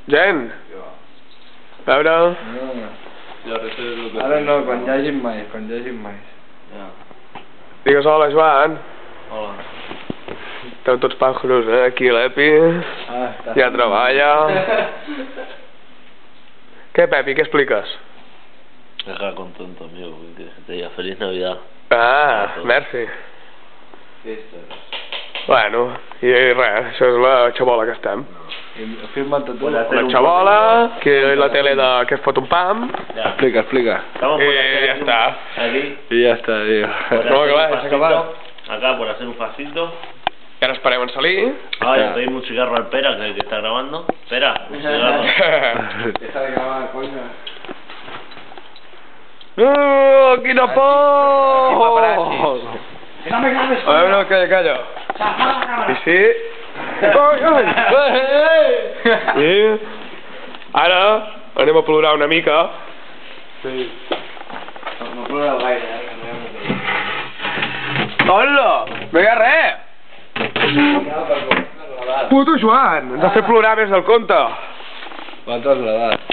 Gent. A veure... Ara no, quan hi hagin mais, Digues hola, Joan. Hola. Esteu tots pájaros, aquí l'Epi. Ja treballa. Què, Pepi, què expliques? Acá contento, amigo, que te diga feliz Navidad. Ah, merci. Bueno, i res, això és la xabola que estem. Firma't tu. La xabola, que la tele que es fot un pam. Explica. Y ya está. Aquí. I ja està, tio. No, clar, s'ha acabat. Acá por hacer un pasito. I ara esperem en salir. Ay, pedimos un cigarro al Pera, que está grabando. Pera, un cigarro. Deja de grabar, coño. Quina por! Que no me grabes, A veure, calla. I sí... I ara anem a plorar una mica. Sí. No ploreu gaire, Hola! No hi ha res! Puto Joan! Ens ha fet plorar més del compte! Quantes l'edat?